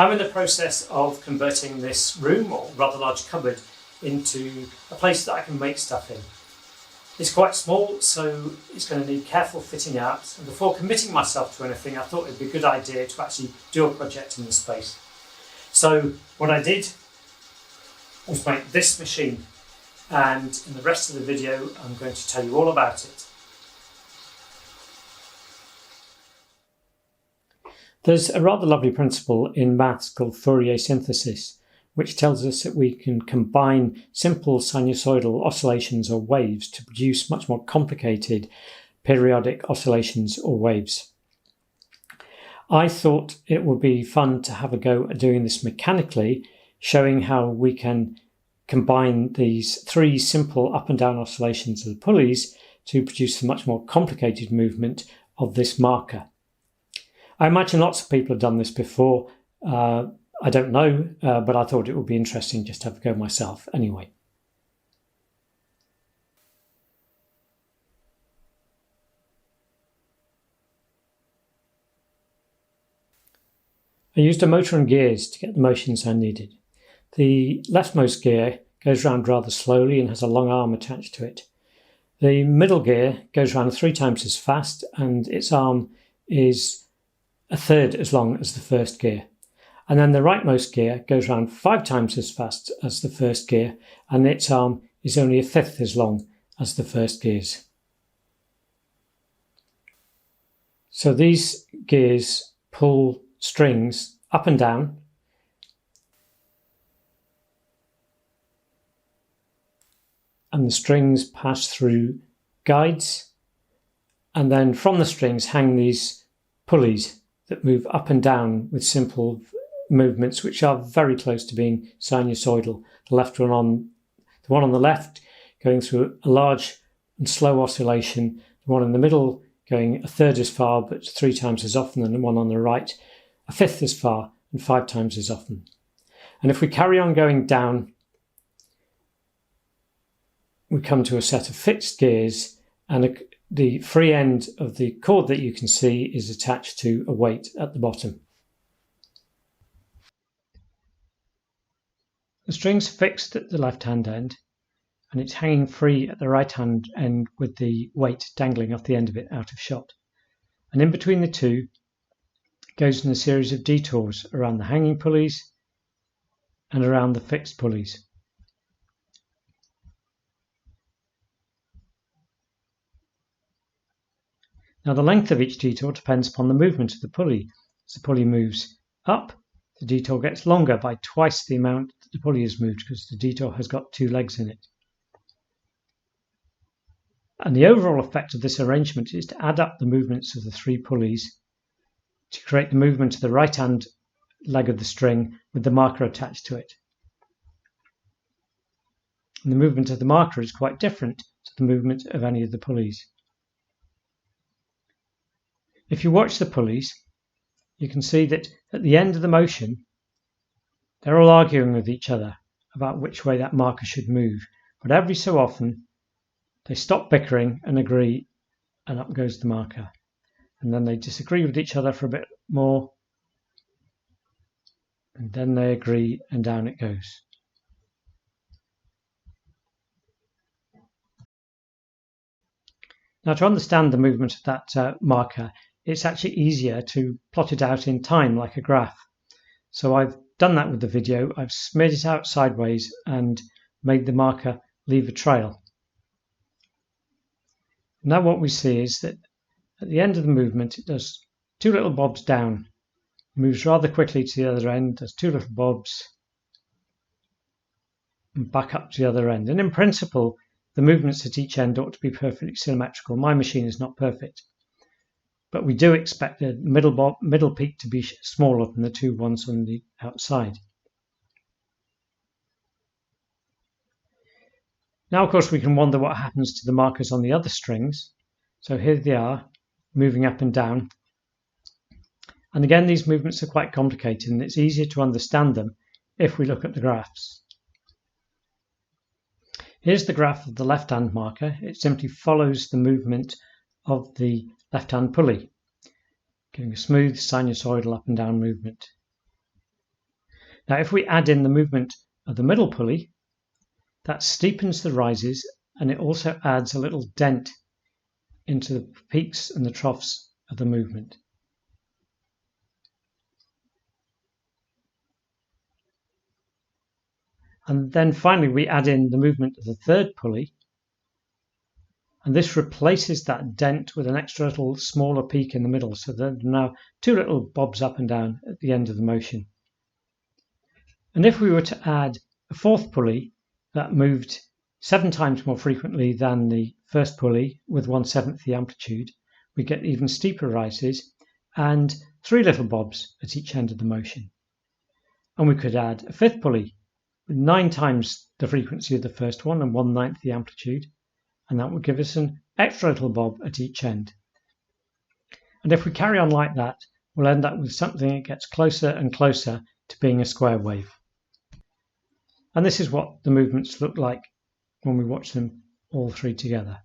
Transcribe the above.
I'm in the process of converting this room, or rather large cupboard, into a place that I can make stuff in. It's quite small, so it's going to need careful fitting out, and before committing myself to anything I thought it would be a good idea to actually do a project in the space. So what I did was make this machine, and in the rest of the video I'm going to tell you all about it. There's a rather lovely principle in maths called Fourier synthesis, which tells us that we can combine simple sinusoidal oscillations or waves to produce much more complicated periodic oscillations or waves. I thought it would be fun to have a go at doing this mechanically, showing how we can combine these three simple up and down oscillations of the pulleys to produce a much more complicated movement of this marker. I imagine lots of people have done this before. I don't know, but I thought it would be interesting just to have a go myself anyway. I used a motor and gears to get the motions I needed. The leftmost gear goes round rather slowly and has a long arm attached to it. The middle gear goes round 3 times as fast, and its arm is a third as long as the first gear. And then the rightmost gear goes round 5 times as fast as the first gear, and its arm is only a fifth as long as the first gear's. So these gears pull strings up and down, and the strings pass through guides, and then from the strings hang these pulleys that move up and down with simple movements which are very close to being sinusoidal. The one on the left going through a large and slow oscillation, the one in the middle going a third as far but 3 times as often, and the one on the right a fifth as far and 5 times as often. And if we carry on going down, we come to a set of fixed gears, and the free end of the cord that you can see is attached to a weight at the bottom. The string's fixed at the left-hand end, and it's hanging free at the right-hand end with the weight dangling off the end of it out of shot. And in between the two goes in a series of detours around the hanging pulleys and around the fixed pulleys. Now the length of each detour depends upon the movement of the pulley. As the pulley moves up, the detour gets longer by twice the amount that the pulley has moved, because the detour has got 2 legs in it. And the overall effect of this arrangement is to add up the movements of the 3 pulleys to create the movement of the right-hand leg of the string with the marker attached to it. And the movement of the marker is quite different to the movement of any of the pulleys. If you watch the pulleys, you can see that at the end of the motion, they're all arguing with each other about which way that marker should move. But every so often, they stop bickering and agree, and up goes the marker. And then they disagree with each other for a bit more, and then they agree, and down it goes. Now, to understand the movement of that marker, it's actually easier to plot it out in time like a graph. So I've done that with the video. I've smeared it out sideways and made the marker leave a trail. Now what we see is that at the end of the movement it does 2 little bobs down, moves rather quickly to the other end, does 2 little bobs, and back up to the other end. And in principle, the movements at each end ought to be perfectly symmetrical. My machine is not perfect, but we do expect the middle peak to be smaller than the 2 ones on the outside. Now, of course, we can wonder what happens to the markers on the other strings. So here they are, moving up and down. And again, these movements are quite complicated, and it's easier to understand them if we look at the graphs. Here's the graph of the left-hand marker. It simply follows the movement of the left-hand pulley, giving a smooth sinusoidal up and down movement. Now, if we add in the movement of the middle pulley, that steepens the rises, and it also adds a little dent into the peaks and the troughs of the movement. And then finally, we add in the movement of the third pulley, and this replaces that dent with an extra little smaller peak in the middle, so there are now two little bobs up and down at the end of the motion. And if we were to add a fourth pulley that moved 7 times more frequently than the first pulley with 1/7 the amplitude, we get even steeper rises and 3 little bobs at each end of the motion. And we could add a fifth pulley with 9 times the frequency of the first one and 1/9 the amplitude, and that would give us an extra little bob at each end. And if we carry on like that, we'll end up with something that gets closer and closer to being a square wave. And this is what the movements look like when we watch them all three together.